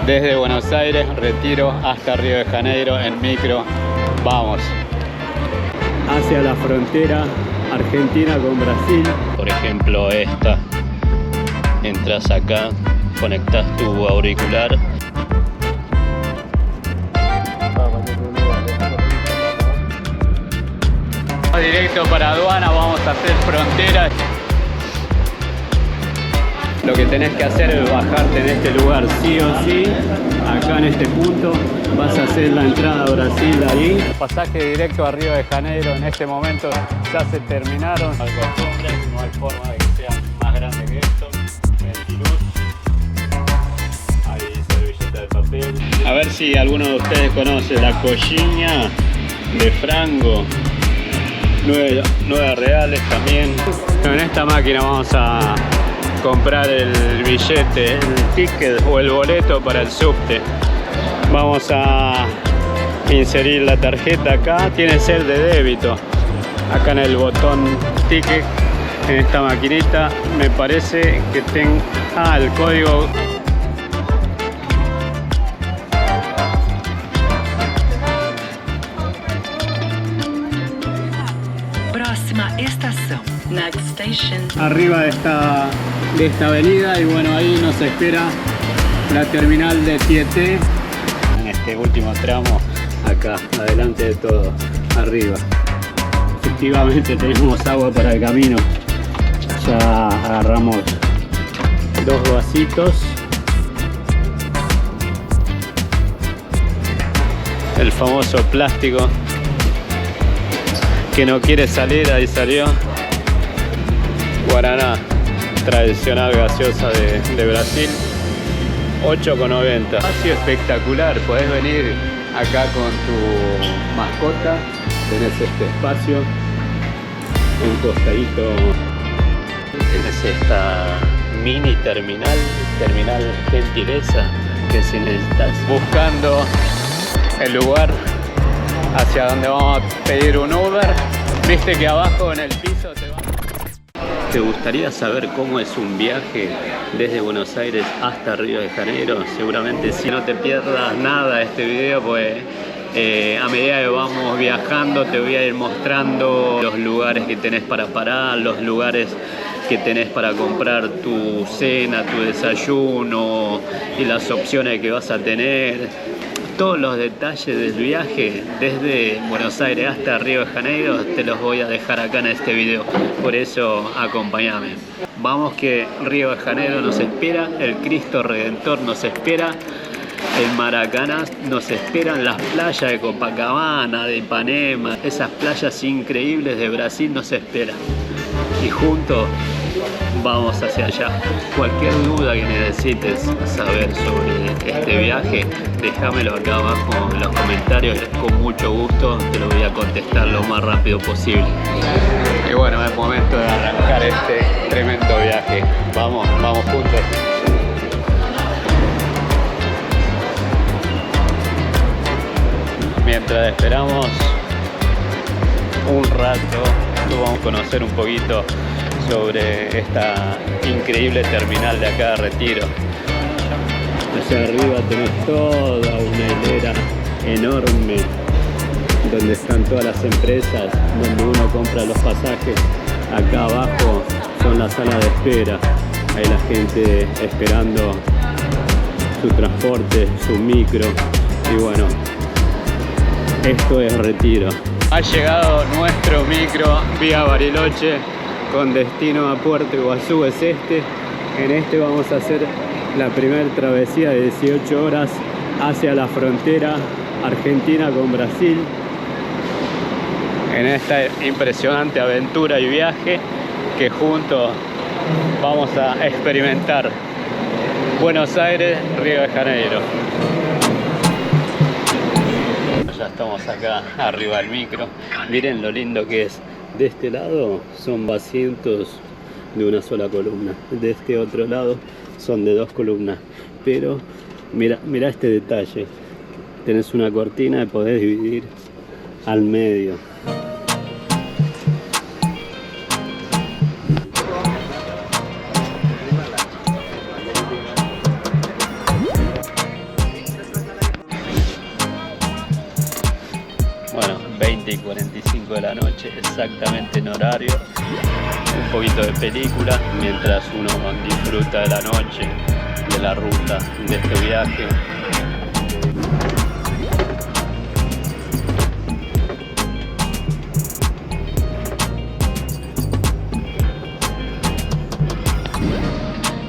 Desde Buenos Aires, Retiro, hasta Río de Janeiro en micro. Vamos hacia la frontera Argentina con Brasil. Por ejemplo, esta. Entras acá, conectas tu auricular. Directo para aduana, vamos a hacer frontera. Lo que tenés que hacer es bajarte en este lugar sí o sí. Acá en este punto vas a hacer la entrada a Brasil ahí. Pasaje directo a Río de Janeiro en este momento ya se terminaron. Al costumbre, no hay forma de que sea más grande que esto. Ventiluz. Ahí servilleta de papel. A ver si alguno de ustedes conoce la coxinha de frango. 9 reales también. En esta máquina vamos a comprar el billete, el ticket o el boleto para el subte. Vamos a inserir la tarjeta acá, tiene que ser de débito. Acá en el botón ticket, en esta maquinita, me parece que tengo el código. Próxima estación, next station. Arriba de esta avenida, y bueno, ahí nos espera la terminal de Tieté. En este último tramo, acá, adelante de todo, arriba. Efectivamente tenemos agua para el camino. Ya agarramos 2 vasitos. El famoso plástico que no quiere salir, ahí salió. Guaraná, tradicional gaseosa de Brasil, 8,90. Espacio espectacular, podés venir acá con tu mascota, tenés este espacio, un costadito, tenés esta mini terminal gentileza, que si necesitas buscando el lugar hacia donde vamos a pedir un Uber, viste que abajo en el piso te va. ¿Te gustaría saber cómo es un viaje desde Buenos Aires hasta Río de Janeiro? Seguramente si no te pierdas nada de este video, pues a medida que vamos viajando te voy a ir mostrando los lugares que tenés para parar, los lugares que tenés para comprar tu cena, tu desayuno y las opciones que vas a tener. Todos los detalles del viaje desde Buenos Aires hasta Río de Janeiro te los voy a dejar acá en este video, por eso acompáñame. Vamos que Río de Janeiro nos espera, el Cristo Redentor nos espera, el Maracaná nos esperan, las playas de Copacabana, de Ipanema, esas playas increíbles de Brasil nos esperan. Y juntos vamos hacia allá. Cualquier duda que necesites saber sobre este viaje, déjamelo acá abajo en los comentarios, con mucho gusto te lo voy a contestar lo más rápido posible. Y bueno, es momento de arrancar este tremendo viaje. Vamos juntos. Mientras esperamos un rato, vamos a conocer un poquito sobre esta increíble terminal de acá de Retiro. Allá arriba tenés toda una hilera enorme donde están todas las empresas, donde uno compra los pasajes. Acá abajo son las salas de espera, hay la gente esperando su transporte, su micro. Y bueno, esto es Retiro. Ha llegado nuestro micro vía Bariloche con destino a Puerto Iguazú, es este. En este vamos a hacer la primera travesía de 18 horas hacia la frontera Argentina con Brasil. En esta impresionante aventura y viaje que juntos vamos a experimentar. Buenos Aires, Río de Janeiro. Ya estamos acá arriba del micro. Miren lo lindo que es. De este lado son asientos de una sola columna, de este otro lado son de 2 columnas, pero mira este detalle, tenés una cortina y podés dividir al medio. 20:45 de la noche, exactamente en horario. Un poquito de película mientras uno disfruta de la noche, de la ruta, de este viaje.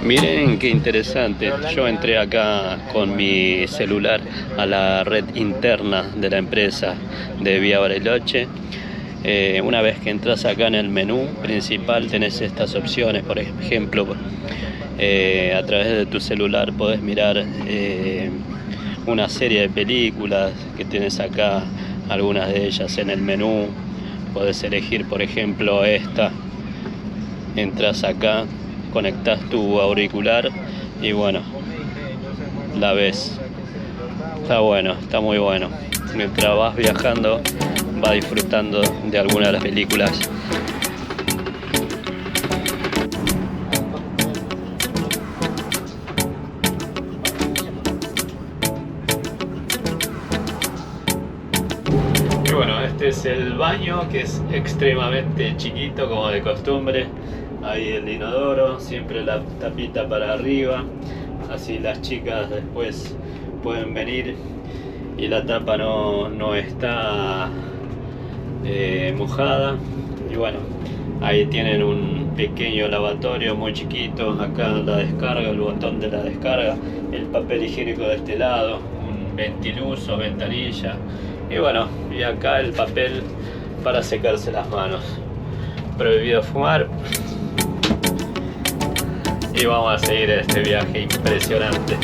Miren qué interesante, yo entré acá con mi celular a la red interna de la empresa de Vía Bariloche. Una vez que entras acá en el menú principal tenés estas opciones, por ejemplo, a través de tu celular podés mirar una serie de películas que tienes acá, algunas de ellas en el menú. Podés elegir, por ejemplo, esta, entras acá, conectás tu auricular y bueno, la ves. Está bueno, está muy bueno. Mientras vas viajando, vas disfrutando de alguna de las películas. Y bueno, este es el baño, que es extremadamente chiquito como de costumbre. Ahí el inodoro, siempre la tapita para arriba, así las chicas después pueden venir y la tapa no está mojada. Y bueno, ahí tienen un pequeño lavatorio muy chiquito. Acá la descarga, el botón de la descarga, el papel higiénico de este lado, un ventiluz o ventanilla, y bueno, y acá el papel para secarse las manos. Prohibido fumar. Y vamos a seguir este viaje impresionante.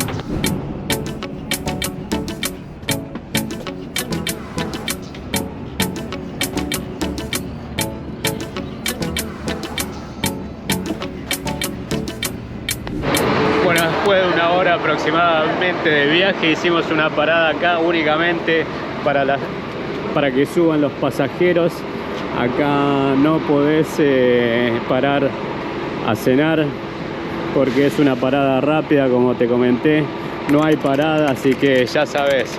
Bueno, después de una hora aproximadamente de viaje, hicimos una parada acá únicamente para que suban los pasajeros. Acá no podés parar a cenar, porque es una parada rápida, como te comenté. No hay parada, así que ya sabes,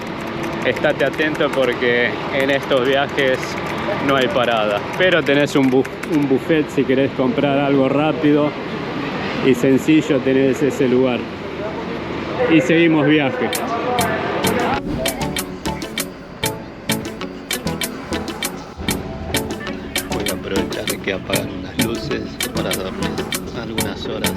estate atento porque en estos viajes no hay parada. Pero tenés un buffet si querés comprar algo rápido y sencillo, tenés ese lugar. Y seguimos viaje. Voy a aprovechar que apagaron las luces para dormir algunas horas.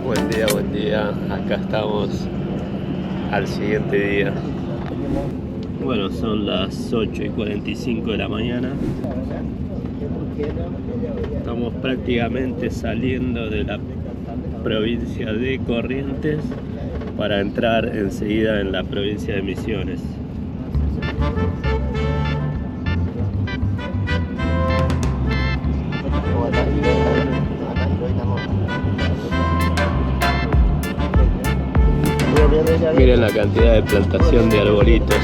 Buen día, acá estamos al siguiente día. Bueno, son las 8:45 de la mañana. Estamos prácticamente saliendo de la provincia de Corrientes para entrar enseguida en la provincia de Misiones. Miren la cantidad de plantación de arbolitos,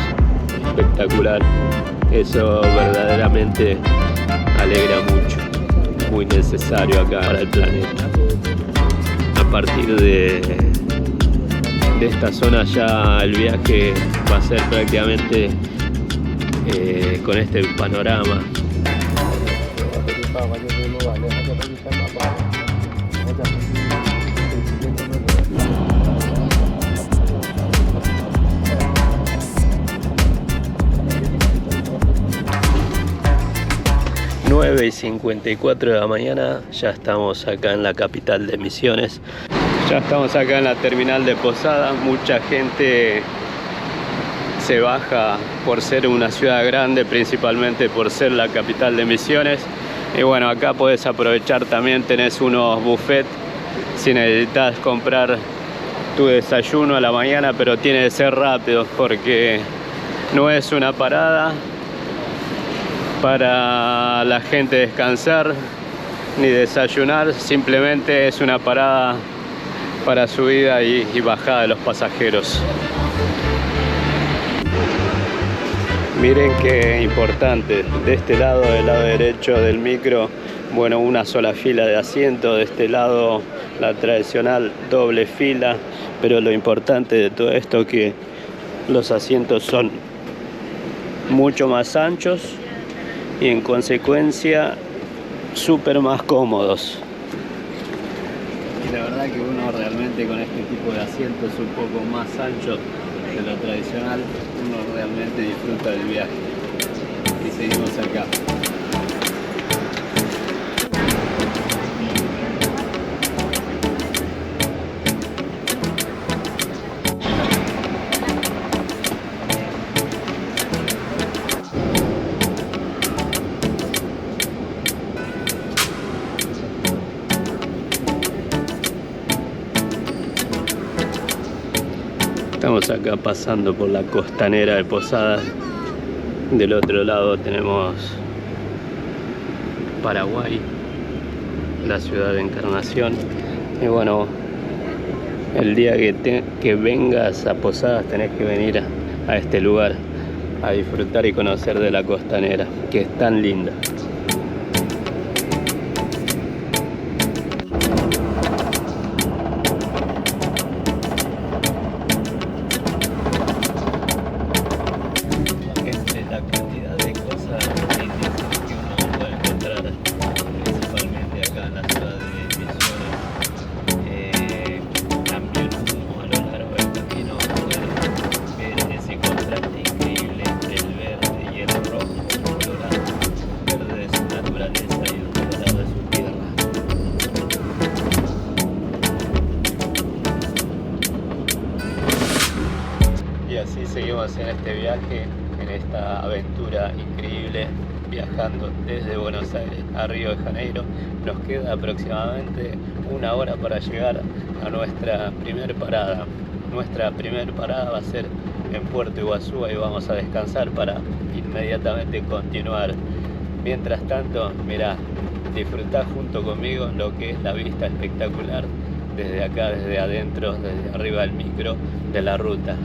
espectacular. Eso verdaderamente alegra mucho, muy necesario acá para el planeta. A partir de esta zona ya el viaje va a ser prácticamente con este panorama. 9:54 de la mañana, ya estamos acá en la capital de Misiones. Ya estamos acá en la terminal de Posada. Mucha gente se baja por ser una ciudad grande, principalmente por ser la capital de Misiones. Y bueno, acá podés aprovechar también, tenés unos buffets si necesitas comprar tu desayuno a la mañana, pero tiene que ser rápido porque no es una parada para la gente descansar ni desayunar, simplemente es una parada para subida y bajada de los pasajeros. Miren qué importante, de este lado, del lado derecho del micro, bueno, una sola fila de asientos, de este lado la tradicional doble fila, pero lo importante de todo esto es que los asientos son mucho más anchos y en consecuencia súper más cómodos. Y la verdad que uno realmente con este tipo de asientos un poco más anchos de lo tradicional, uno realmente disfruta del viaje. Y seguimos acá. Estamos acá pasando por la costanera de Posadas. Del otro lado tenemos Paraguay, la ciudad de Encarnación. Y bueno, el día que vengas a Posadas tenés que venir a este lugar a disfrutar y conocer de la costanera, que es tan linda. Seguimos en este viaje, en esta aventura increíble, viajando desde Buenos Aires a Río de Janeiro. Nos queda aproximadamente 1 hora para llegar a nuestra primer parada. Nuestra primer parada va a ser en Puerto Iguazú, ahí vamos a descansar para inmediatamente continuar. Mientras tanto, mirá, disfrutá junto conmigo lo que es la vista espectacular desde acá, desde adentro, desde arriba del micro de la ruta.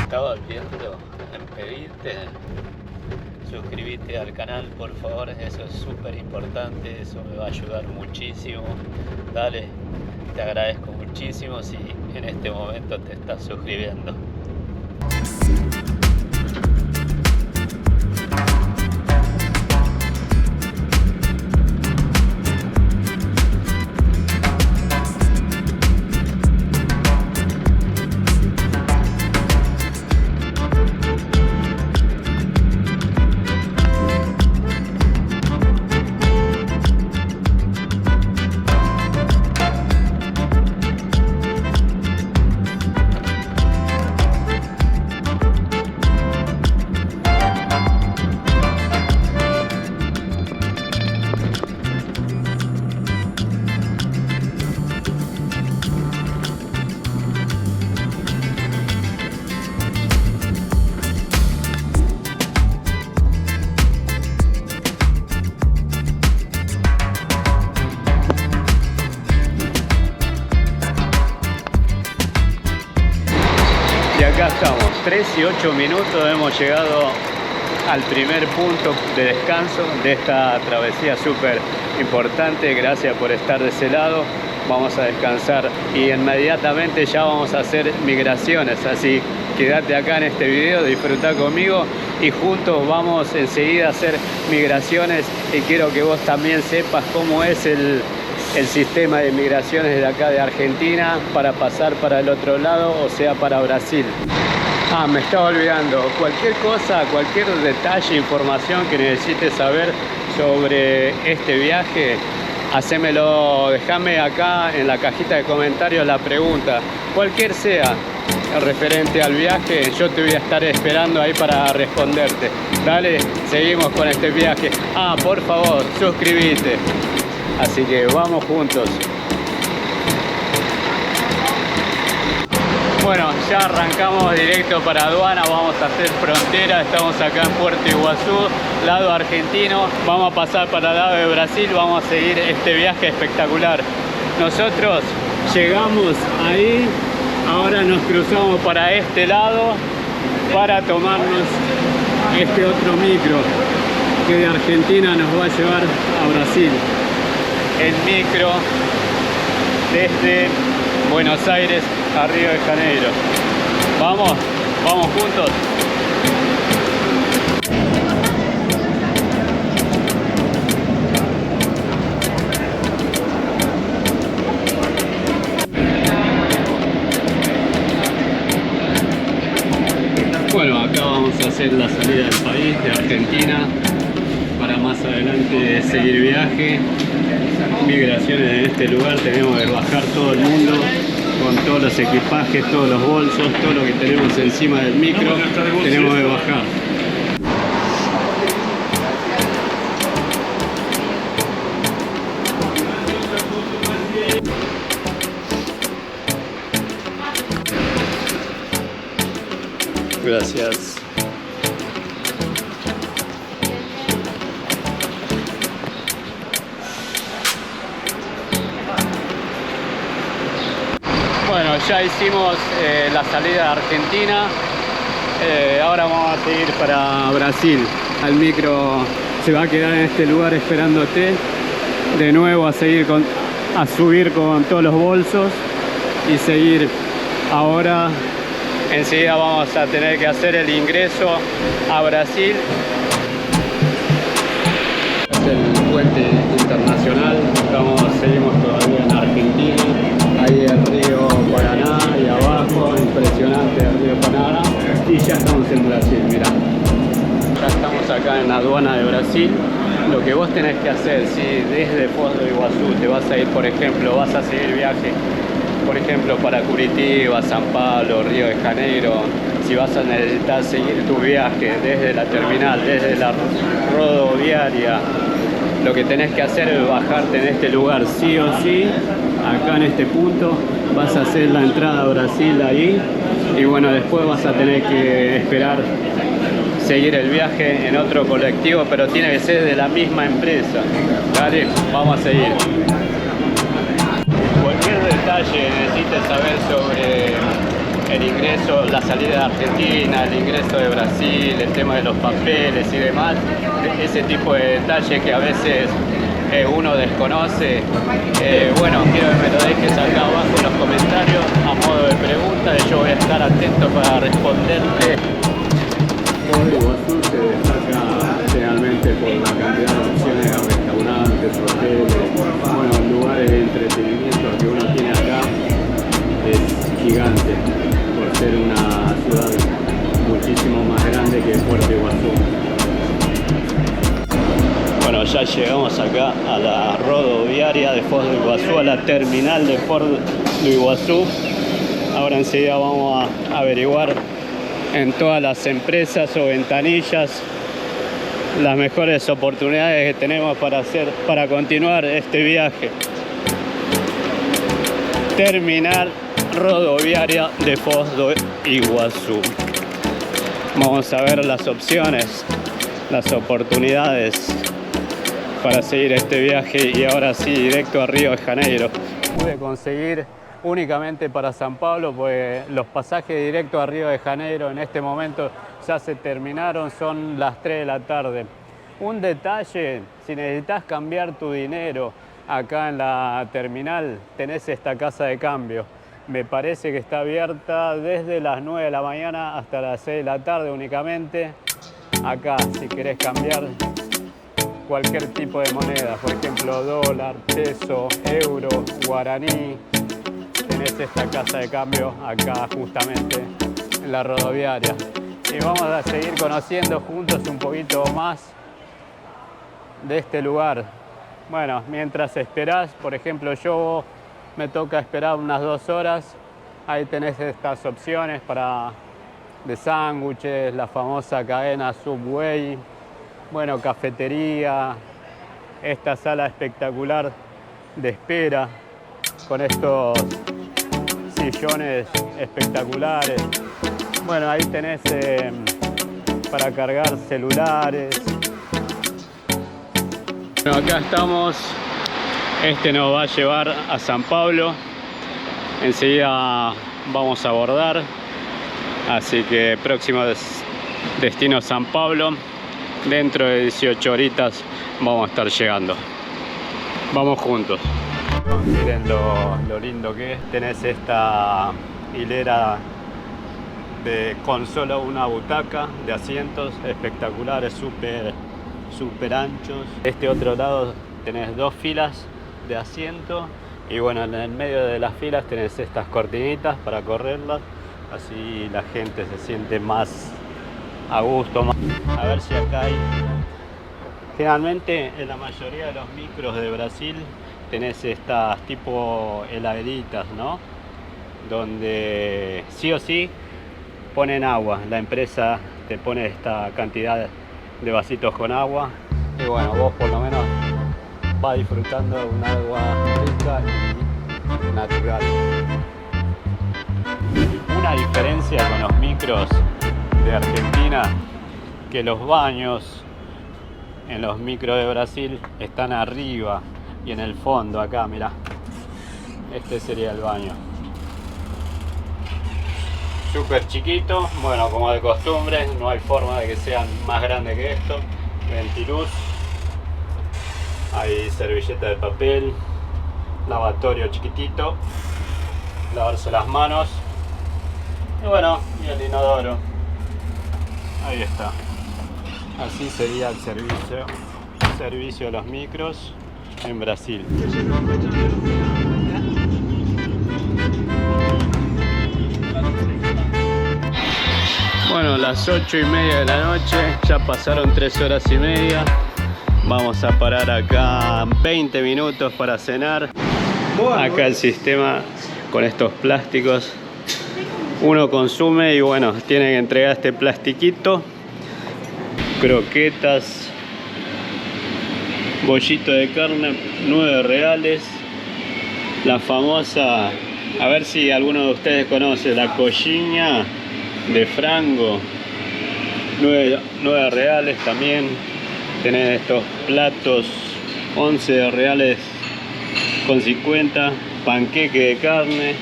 Estaba olvidando en pedirte, suscríbete al canal por favor, eso es súper importante, eso me va a ayudar muchísimo. Dale, te agradezco muchísimo si en este momento te estás suscribiendo. Y acá estamos, 3 y 8 minutos, hemos llegado al primer punto de descanso de esta travesía súper importante. Gracias por estar de ese lado. Vamos a descansar y inmediatamente ya vamos a hacer migraciones, así quédate acá en este video, disfruta conmigo y juntos vamos enseguida a hacer migraciones. Y quiero que vos también sepas cómo es el sistema de migraciones de acá de Argentina para pasar para el otro lado, o sea, para Brasil. Me estaba olvidando, cualquier cosa, cualquier detalle, información que necesites saber sobre este viaje, hacémelo, déjame acá en la cajita de comentarios la pregunta, cualquier sea. referente al viaje, yo te voy a estar esperando ahí para responderte. Dale, seguimos con este viaje. Ah, por favor, suscríbete. Así que vamos juntos. Bueno, ya arrancamos directo para aduana, vamos a hacer frontera, estamos acá en Puerto Iguazú, lado argentino, vamos a pasar para el lado de Brasil, vamos a seguir este viaje espectacular. Nosotros llegamos ahí, ahora nos cruzamos para este lado para tomarnos este otro micro que de Argentina nos va a llevar a Brasil. El micro desde Buenos Aires a Río de Janeiro. Vamos juntos. Bueno, acá vamos a hacer la salida del país, de Argentina, para más adelante seguir viaje. Migraciones en este lugar, tenemos que bajar todo el mundo con todos los equipajes, todos los bolsos, todo lo que tenemos encima del micro, tenemos que bajar. Gracias. Bueno, ya hicimos la salida de Argentina, ahora vamos a seguir para Brasil. El micro se va a quedar en este lugar esperándote, de nuevo a subir con todos los bolsos y seguir. Ahora enseguida vamos a tener que hacer el ingreso a Brasil. Es el puente internacional, seguimos todavía en Argentina. Ahí el río Paraná y abajo, impresionante el río Paraná. Y ya estamos en Brasil, mirá. Ya estamos acá en la aduana de Brasil. Lo que vos tenés que hacer, si desde Foz do Iguazú te vas a ir, por ejemplo, vas a seguir viaje, por ejemplo, para Curitiba, San Pablo, Río de Janeiro, si vas a necesitar seguir tu viaje desde la terminal, desde la rodoviaria, lo que tenés que hacer es bajarte en este lugar, sí o sí, acá en este punto, vas a hacer la entrada a Brasil ahí, y bueno, después vas a tener que esperar seguir el viaje en otro colectivo, pero tiene que ser de la misma empresa. Dale, vamos a seguir. Cualquier detalle necesites saber sobre el ingreso, la salida de Argentina, el ingreso de Brasil, el tema de los papeles y demás, ese tipo de detalles que a veces uno desconoce, bueno, quiero que me lo dejes acá abajo en los comentarios a modo de pregunta y yo voy a estar atento para responderte. Iguazú se destaca generalmente por la cantidad de opciones de restaurantes, hoteles, bueno, lugares de entretenimiento que uno tiene acá es gigante por ser una ciudad muchísimo más grande que Puerto Iguazú. Bueno, ya llegamos acá a la rodoviaria de Foz do Iguazú, a la terminal de Foz do Iguazú. Ahora enseguida vamos a averiguar en todas las empresas o ventanillas las mejores oportunidades que tenemos para continuar este viaje. Terminal rodoviaria de Foz do Iguazú. Vamos a ver las opciones, las oportunidades para seguir este viaje y ahora sí directo a Río de Janeiro. Pude conseguir únicamente para San Pablo, pues los pasajes directos a Río de Janeiro en este momento ya se terminaron, son las 3 de la tarde. Un detalle, si necesitas cambiar tu dinero acá en la terminal, tenés esta casa de cambio. Me parece que está abierta desde las 9 de la mañana hasta las 6 de la tarde únicamente. Acá, si querés cambiar cualquier tipo de moneda, por ejemplo dólar, peso, euro, guaraní, tenés esta casa de cambio acá justamente en la rodoviaria. Y vamos a seguir conociendo juntos un poquito más de este lugar. Bueno, mientras esperás, por ejemplo, yo me toca esperar unas 2 horas Ahí tenés estas opciones de sándwiches, la famosa cadena Subway, bueno, cafetería, esta sala espectacular de espera con estos sillones espectaculares. Bueno, ahí tenés para cargar celulares. Bueno, acá estamos. Este nos va a llevar a San Pablo. Enseguida vamos a abordar. Así que próximo destino San Pablo. Dentro de 18 horitas vamos a estar llegando. Vamos juntos. Miren lo lindo que es. Tenés esta hilera con solo una butaca de asientos espectaculares, súper anchos. Este otro lado tenés 2 filas de asiento y bueno, en el medio de las filas tenés estas cortinitas para correrlas, así la gente se siente más a gusto. A ver si acá hay. Generalmente en la mayoría de los micros de Brasil tenés estas tipo heladeritas, ¿no? Donde sí o sí ponen agua. La empresa te pone esta cantidad de vasitos con agua y bueno, vos por lo menos vas disfrutando de un agua rica y natural. Una diferencia con los micros de Argentina, que los baños en los micros de Brasil están arriba y en el fondo acá, mirá, este sería el baño. Súper chiquito, bueno, como de costumbre, no hay forma de que sean más grandes que esto. Ventiluz, hay servilleta de papel, lavatorio chiquitito, lavarse las manos y bueno, y el inodoro. Ahí está. Así sería el servicio de los micros en Brasil. Bueno, las 8:30 de la noche, ya pasaron 3 horas y media. Vamos a parar acá 20 minutos para cenar. Acá el sistema con estos plásticos. Uno consume y bueno, tienen que entregar este plastiquito. Croquetas, bollito de carne, 9 reales. La famosa, a ver si alguno de ustedes conoce, la coxinha de frango, 9 reales también. Tenés estos platos, 11 reales con 50, panqueque de carne.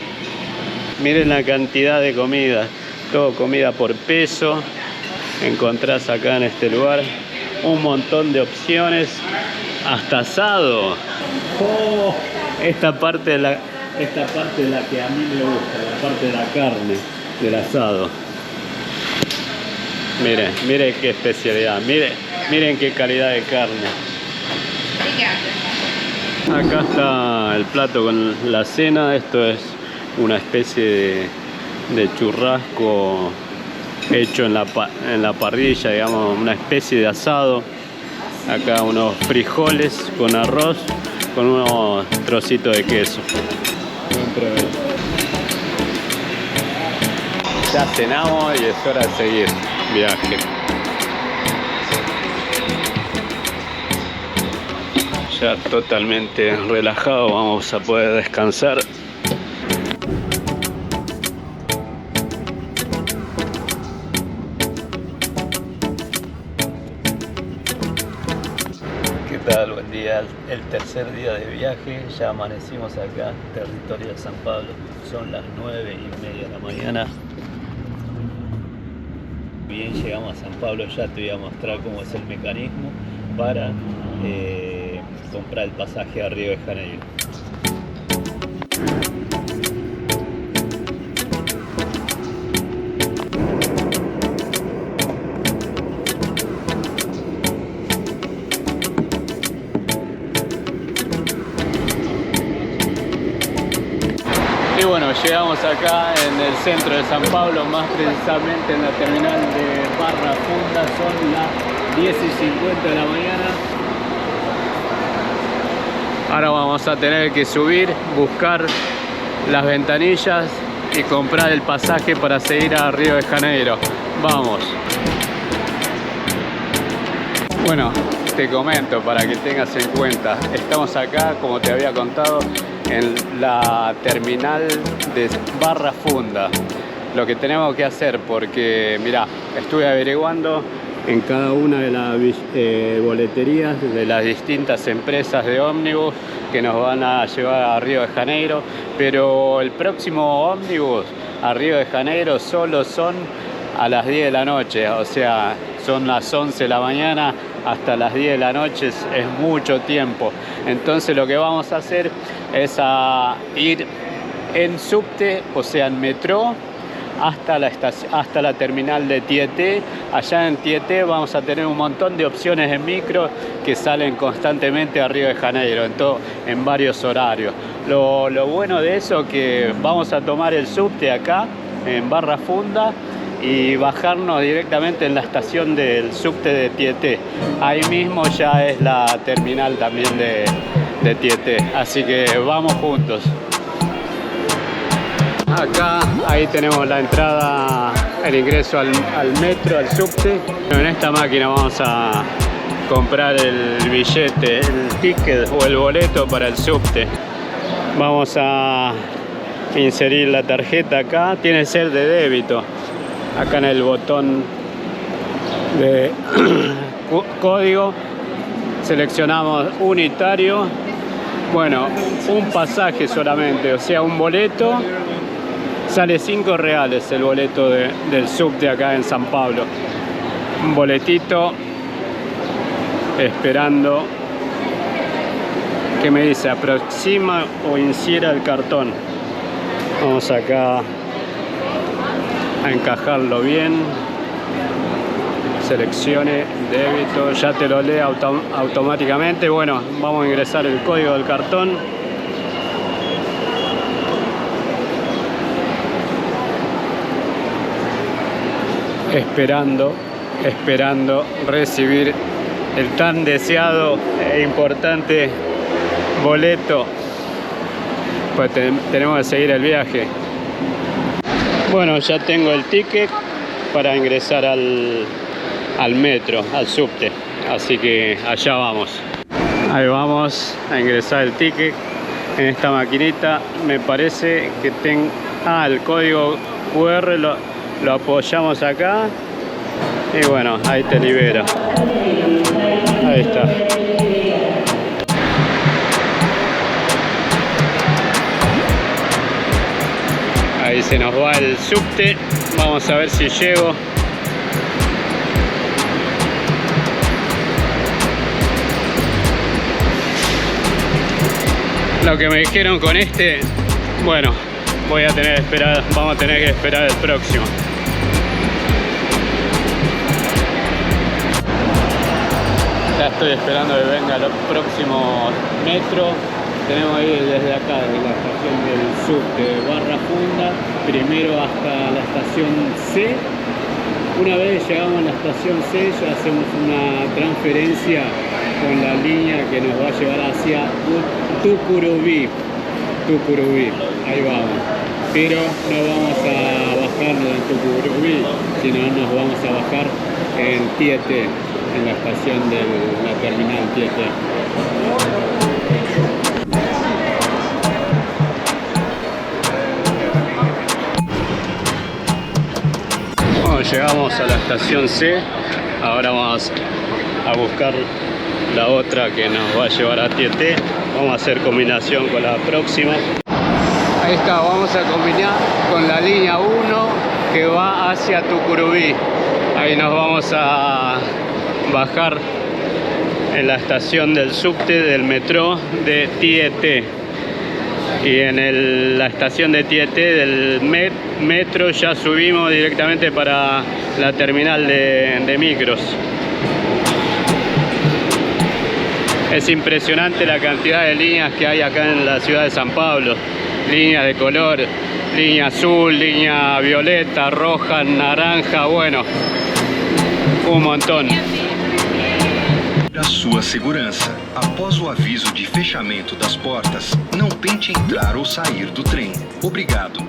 Miren la cantidad de comida, todo comida por peso. Encontrás acá en este lugar un montón de opciones, hasta asado. Oh, esta parte es la que a mí me gusta, la parte de la carne, del asado. Miren qué especialidad, miren qué calidad de carne. Acá está el plato con la cena. Esto es una especie de churrasco hecho en la parrilla, digamos, una especie de asado. Acá unos frijoles con arroz, con unos trocitos de queso. Buen provecho. Ya cenamos y es hora de seguir viaje. Ya totalmente relajado, vamos a poder descansar. ¿Qué tal? Buen día, el tercer día de viaje. Ya amanecimos acá, territorio de San Pablo. Son las 9:30 de la mañana. Bien, llegamos a San Pablo. Ya te voy a mostrar cómo es el mecanismo para comprar el pasaje a Río de Janeiro. Y bueno, llegamos acá en el centro de San Pablo, más precisamente en la terminal de Barra Funda. Son las 10:50 de la mañana. Ahora vamos a tener que subir, buscar las ventanillas y comprar el pasaje para seguir a Río de Janeiro. Vamos. Bueno, te comento para que tengas en cuenta. Estamos acá, como te había contado, en la terminal de Barra Funda. Lo que tenemos que hacer, porque mirá, estuve averiguando en cada una de las boleterías de las distintas empresas de ómnibus que nos van a llevar a Río de Janeiro, pero el próximo ómnibus a Río de Janeiro solo son a las 10 de la noche, o sea, son las 11 de la mañana hasta las 10 de la noche, es mucho tiempo. Entonces lo que vamos a hacer es ir en subte, o sea, en metro, hasta la terminal de Tietê. Allá en Tietê vamos a tener un montón de opciones de micro que salen constantemente a Río de Janeiro, en varios horarios. Lo bueno de eso es que vamos a tomar el subte acá en Barra Funda y bajarnos directamente en la estación del subte de Tietê. Ahí mismo ya es la terminal también de Tietê, así que vamos juntos. Acá, ahí tenemos la entrada, el ingreso al metro, al subte. En esta máquina vamos a comprar el billete, el ticket o el boleto para el subte. Vamos a inserir la tarjeta acá, tiene que ser de débito. Acá en el botón de código seleccionamos unitario. Bueno, un pasaje solamente, o sea, un boleto. Sale 5 reales el boleto del subte acá en San Pablo. Un boletito, esperando que me dice aproxima o insiera el cartón. Vamos acá a encajarlo bien. Seleccione débito, ya te lo lee automáticamente. Bueno, vamos a ingresar el código del cartón. Esperando recibir el tan deseado e importante boleto, pues tenemos que seguir el viaje. Bueno, ya tengo el ticket para ingresar al metro, al subte, así que allá vamos. Ahí vamos a ingresar el ticket en esta maquinita. Me parece que tengo el código QR, lo apoyamos acá y bueno, ahí te libera. Ahí está. Ahí se nos va el subte. Vamos a ver si llego. Lo que me dijeron con este, bueno, vamos a tener que esperar el próximo. Ya estoy esperando que venga el próximo metro. Tenemos ahí desde acá, desde la estación del subte de Barra Funda, primero hasta la estación C. Una vez llegamos a la estación C, ya hacemos una transferencia con la línea que nos va a llevar hacia Tucuruvi. Ahí vamos. Pero no vamos a bajarnos en Tucuruvi, sino nos vamos a bajar en Tietê, en la estación de la terminal Tietê. Bueno, llegamos a la estación C. Ahora vamos a buscar la otra que nos va a llevar a Tietê. Vamos a hacer combinación con la próxima. Ahí está, vamos a combinar con la línea 1 que va hacia Tucuruvi. Ahí nos vamos a bajar en la estación del subte del metro de Tietê. Y en la estación de Tietê del metro ya subimos directamente para la terminal de micros. Es impresionante la cantidad de líneas que hay acá en la ciudad de San Pablo. Líneas de color, línea azul, línea violeta, roja, naranja, bueno, un montón. Para sua segurança, após o aviso de fechamento das portas, não tente entrar ou sair do trem. Obrigado.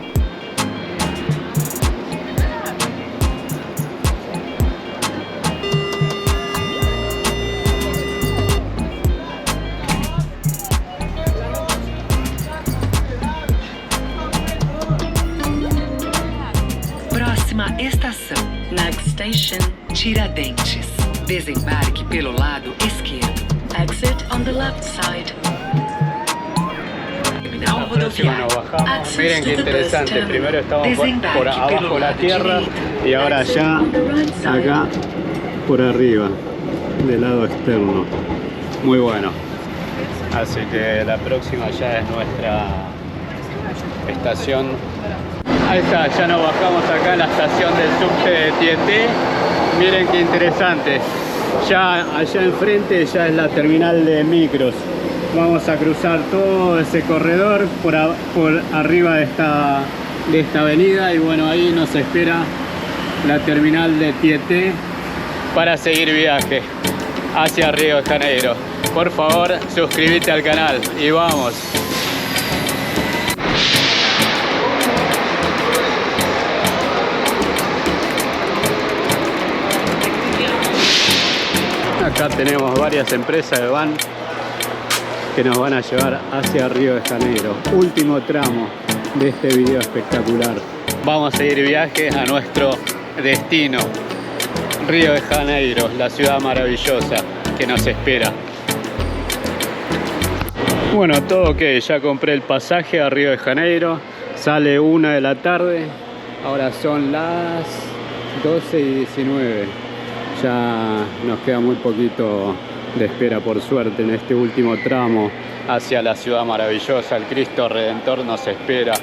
station Tiradentes. Desembarque pelo lado esquerdo. Exit on the left side. La próxima nos bajamos. Miren qué interesante. Primero estamos por abajo de la tierra y ahora ya acá por arriba, del lado externo. Muy bueno. Así que la próxima ya es nuestra estación. Ahí está, ya nos bajamos acá en la estación del subte de Tieté. Miren qué interesante. Ya allá enfrente ya es la terminal de micros. Vamos a cruzar todo ese corredor por arriba de esta avenida y bueno, ahí nos espera la terminal de Tieté para seguir viaje hacia Río de Janeiro. Por favor, suscríbete al canal y vamos. Acá tenemos varias empresas de van que nos van a llevar hacia Río de Janeiro. Último tramo de este video espectacular. Vamos a seguir viaje a nuestro destino, Río de Janeiro, la ciudad maravillosa que nos espera. Bueno, todo ok, ya compré el pasaje a Río de Janeiro. Sale 1 de la tarde. Ahora son las 12:19. Ya nos queda muy poquito de espera, por suerte, en este último tramo hacia la ciudad maravillosa. El Cristo Redentor nos espera,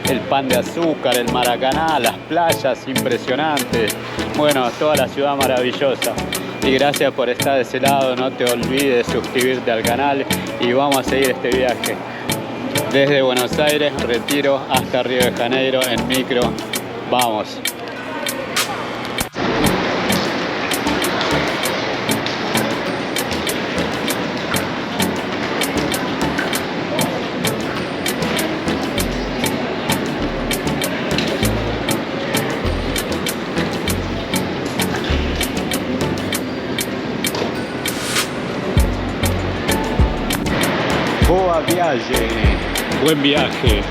el pan de azúcar, el Maracaná, las playas impresionantes, bueno, toda la ciudad maravillosa. Y gracias por estar de ese lado, no te olvides de suscribirte al canal y vamos a seguir este viaje desde Buenos Aires, Retiro, hasta Río de Janeiro en micro. Vamos. Boa viaje, buen viaje.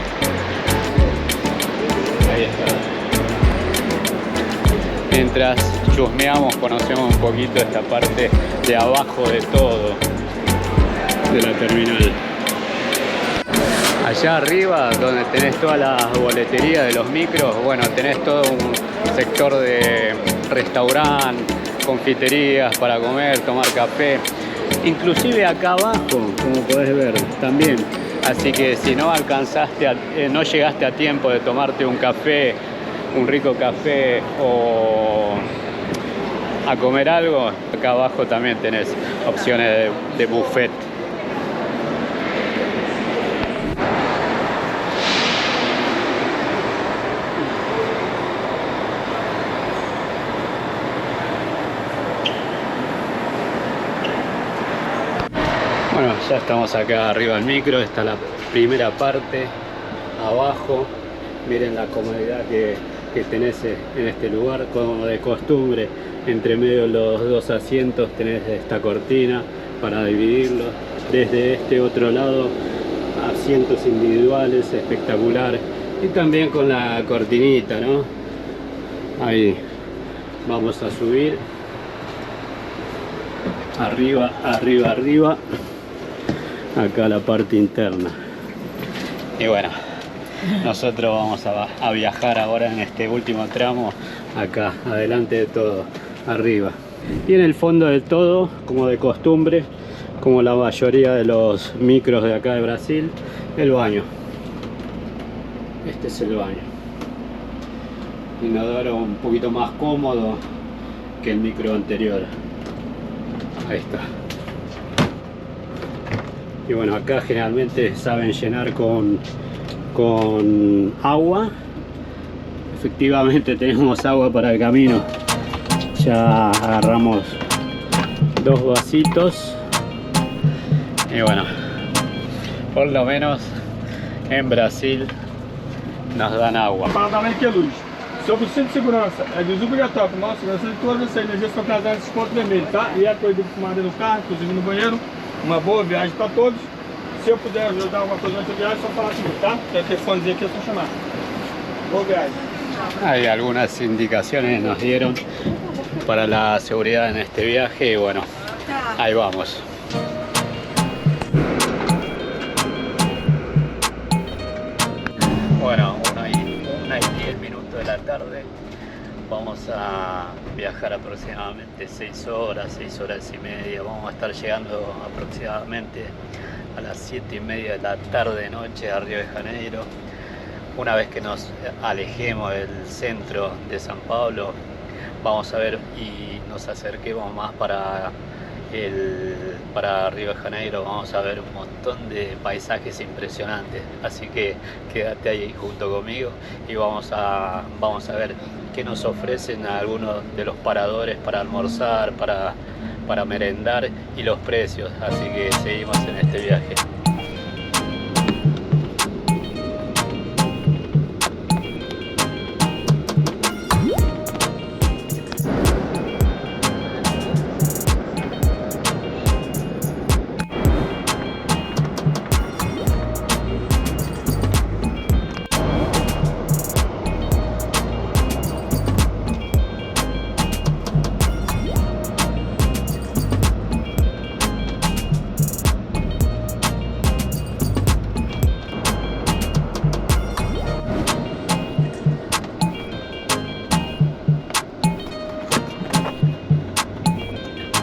Ahí está. Mientras chusmeamos, conocemos un poquito esta parte de abajo de todo de la terminal. Allá arriba, donde tenés toda la boletería de los micros, bueno, tenés todo un sector de restaurante, confiterías para comer, tomar café. Inclusive acá abajo, como podés ver, también. Así que si no alcanzaste, no llegaste a tiempo de tomarte un café, un rico café o a comer algo, acá abajo también tenés opciones de buffet. Bueno, ya estamos acá arriba del micro, está la primera parte, abajo. Miren la comodidad que tenés en este lugar, como de costumbre. Entre medio de los dos asientos tenés esta cortina para dividirlos. Desde este otro lado, asientos individuales, espectacular. Y también con la cortinita, ¿no? Ahí vamos a subir. Arriba, arriba, arriba. Acá la parte interna. Y bueno, nosotros vamos a viajar ahora en este último tramo, acá, adelante de todo, arriba. Y en el fondo del todo, como de costumbre, como la mayoría de los micros de acá de Brasil, el baño. Este es el baño. Inodoro un poquito más cómodo que el micro anterior. Ahí está. Y bueno, acá generalmente saben llenar con agua. Efectivamente tenemos agua para el camino. Ya agarramos 2 vasitos. Y bueno, por lo menos en Brasil nos dan agua. Pagamento que é luz. Sobre o cinto de segurança, é desobrigatório para a segurança de todas as energias estão casadas nesse ponto vermelho, tá? E é proibido fumar dentro do carro, inclusive no banheiro. Uma boa viagem para todos. Se eu puder ajudar alguma coisa nessa viagem, é só falar comigo, tá? Tem o telefonezinho aqui, é só chamar. Boa viagem. Hay algunas indicaciones que nos dieron para la seguridad en este viaje y bueno, ahí vamos. Bueno, 1:10 de la tarde. Vamos a viajar aproximadamente 6 horas y media. Vamos a estar llegando aproximadamente a las 7:30 de la tarde noche a Río de Janeiro. Una vez que nos alejemos del centro de San Pablo, vamos a ver y nos acerquemos más para Río de Janeiro. Vamos a ver un montón de paisajes impresionantes, así que quédate ahí junto conmigo y vamos a ver qué nos ofrecen algunos de los paradores para almorzar, para merendar y los precios, así que seguimos en este viaje.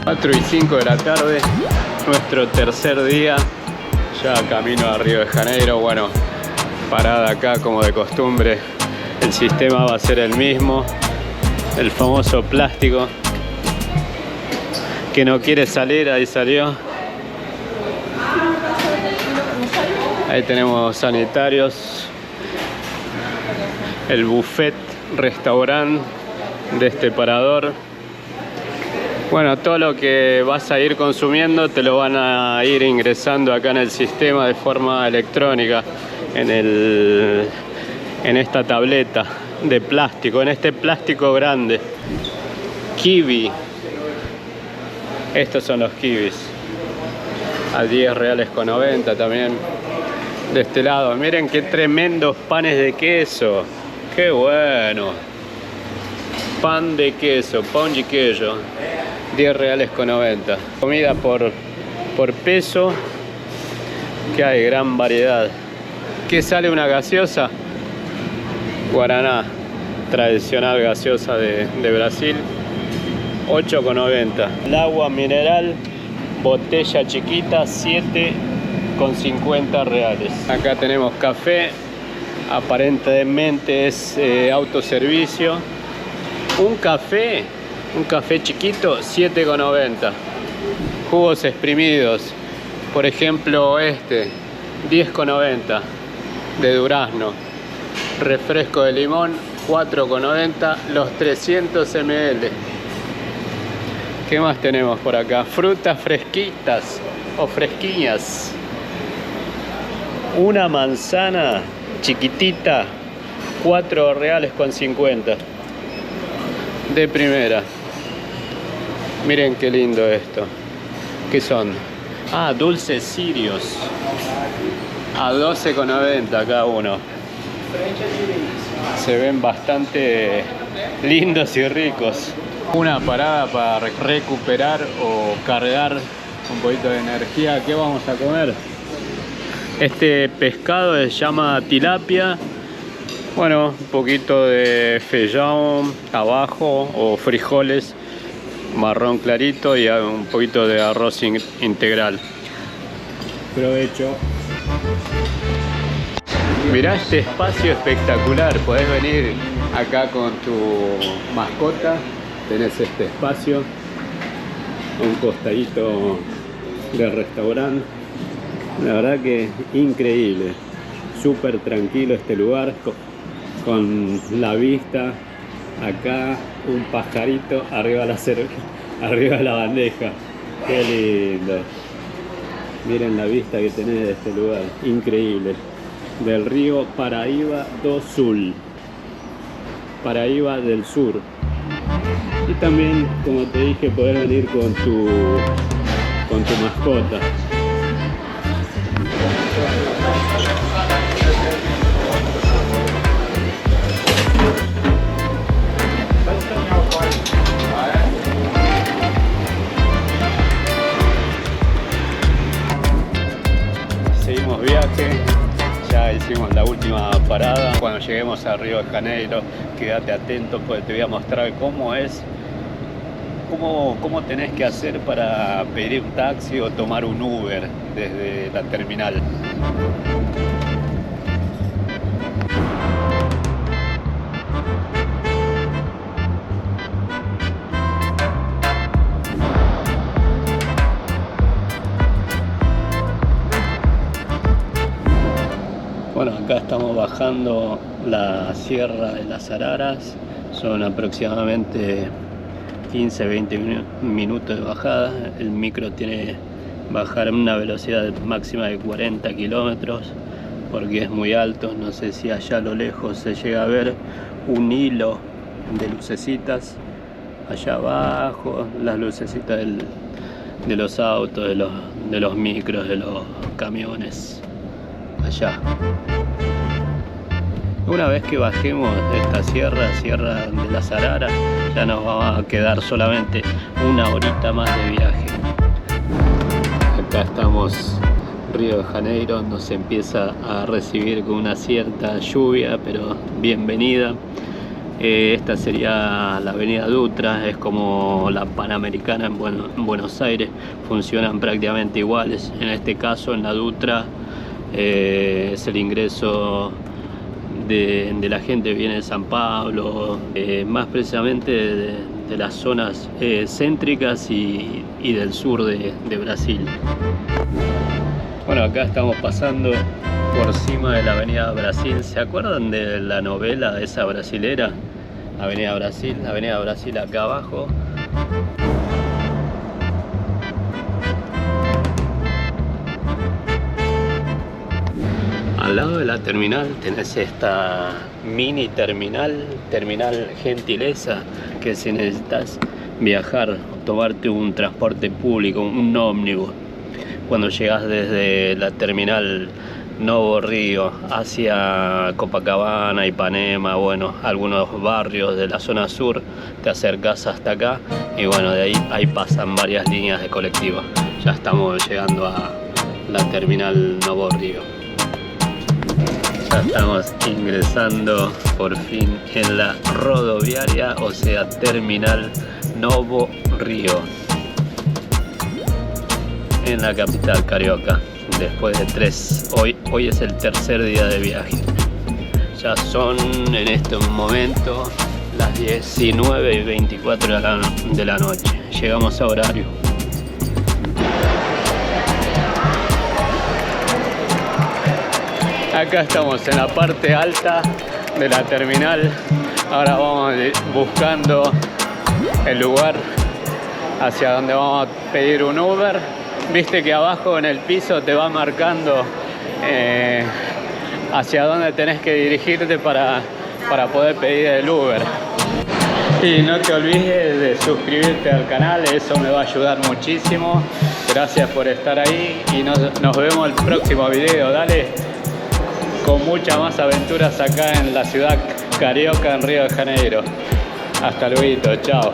Cuatro y 5 de la tarde, nuestro tercer día, ya camino a Río de Janeiro. Bueno, parada acá como de costumbre, el sistema va a ser el mismo, el famoso plástico que no quiere salir, ahí salió. Ahí tenemos sanitarios, el buffet restaurante de este parador. Bueno, todo lo que vas a ir consumiendo te lo van a ir ingresando acá en el sistema de forma electrónica, en esta tableta de plástico, en este plástico grande. Kiwi. Estos son los kiwis. A 10 reales con 90 también. De este lado. Miren qué tremendos panes de queso. Qué bueno. Pan de queso, pan de queso. 10 reales con 90. Comida por peso, que hay gran variedad. ¿Qué sale una gaseosa? Guaraná, tradicional gaseosa de Brasil, 8,90. El agua mineral, botella chiquita, 7,50 reales. Acá tenemos café, aparentemente es autoservicio. Un café chiquito, 7,90. Jugos exprimidos, por ejemplo 10,90 de durazno. Refresco de limón, 4,90 los 300 ml. ¿Qué más tenemos por acá? Frutas fresquitas o fresquiñas. Una manzana chiquitita, 4 reales con 50. De primera. Miren qué lindo esto. ¿Qué son? Ah, dulces sirios. A 12,90 cada uno. Se ven bastante lindos y ricos. Una parada para recuperar o cargar un poquito de energía. ¿Qué vamos a comer? Este pescado se llama tilapia. Bueno, un poquito de feijão abajo o frijoles marrón clarito y un poquito de arroz integral. Provecho. Mirá este espacio espectacular. Podés venir acá con tu mascota. Tenés este espacio, un costadito del restaurante. La verdad que increíble. Súper tranquilo este lugar. Con la vista acá, un pajarito arriba de la bandeja. Qué lindo. Miren la vista que tenés de este lugar, increíble. Del río Paraíba do Sul, Paraíba del Sur. Y también, como te dije, poder venir con tu mascota. seguimos viaje. Ya hicimos la última parada. Cuando lleguemos a Río de Janeiro, quédate atento porque te voy a mostrar cómo es, cómo tenés que hacer para pedir un taxi o tomar un Uber desde la terminal. Bueno, acá estamos bajando la Sierra de las Araras. Son aproximadamente 15-20 minutos de bajada. El micro tiene bajar a una velocidad máxima de 40 kilómetros porque es muy alto. No sé si allá a lo lejos se llega a ver un hilo de lucecitas allá abajo, las lucecitas de los autos, de los micros, de los camiones allá. Una vez que bajemos esta sierra de las Araras, ya nos va a quedar solamente una horita más de viaje. Acá estamos, Río de Janeiro, nos empieza a recibir con una cierta lluvia, pero bienvenida. Esta sería la avenida Dutra, es como la Panamericana en Buenos Aires, funcionan prácticamente iguales. En este caso, en la Dutra es el ingreso de la gente que viene de San Pablo, más precisamente de las zonas céntricas y del sur de Brasil. Bueno, acá estamos pasando por cima de la Avenida Brasil. ¿Se acuerdan de la novela esa brasilera? Avenida Brasil acá abajo. Al lado de la terminal tenés esta mini terminal Gentileza, que si necesitas viajar o tomarte un transporte público, un ómnibus, cuando llegas desde la terminal Novo Río hacia Copacabana, Ipanema, bueno, algunos barrios de la zona sur, te acercás hasta acá y bueno, de ahí pasan varias líneas de colectivo. Ya estamos llegando a la terminal Novo Río. Ya estamos ingresando por fin en la rodoviaria, o sea, terminal Novo Río, en la capital carioca. Después de hoy es el tercer día de viaje. Ya son en este momento las 19:24 de la noche. Llegamos a horario. Acá estamos en la parte alta de la terminal. Ahora vamos buscando el lugar hacia donde vamos a pedir un Uber. Viste que abajo en el piso te va marcando hacia dónde tenés que dirigirte para poder pedir el Uber. Y no te olvides de suscribirte al canal, eso me va a ayudar muchísimo. Gracias por estar ahí y nos vemos en el próximo video. Dale, con muchas más aventuras acá en la ciudad carioca, en Río de Janeiro. Hasta luego, chao.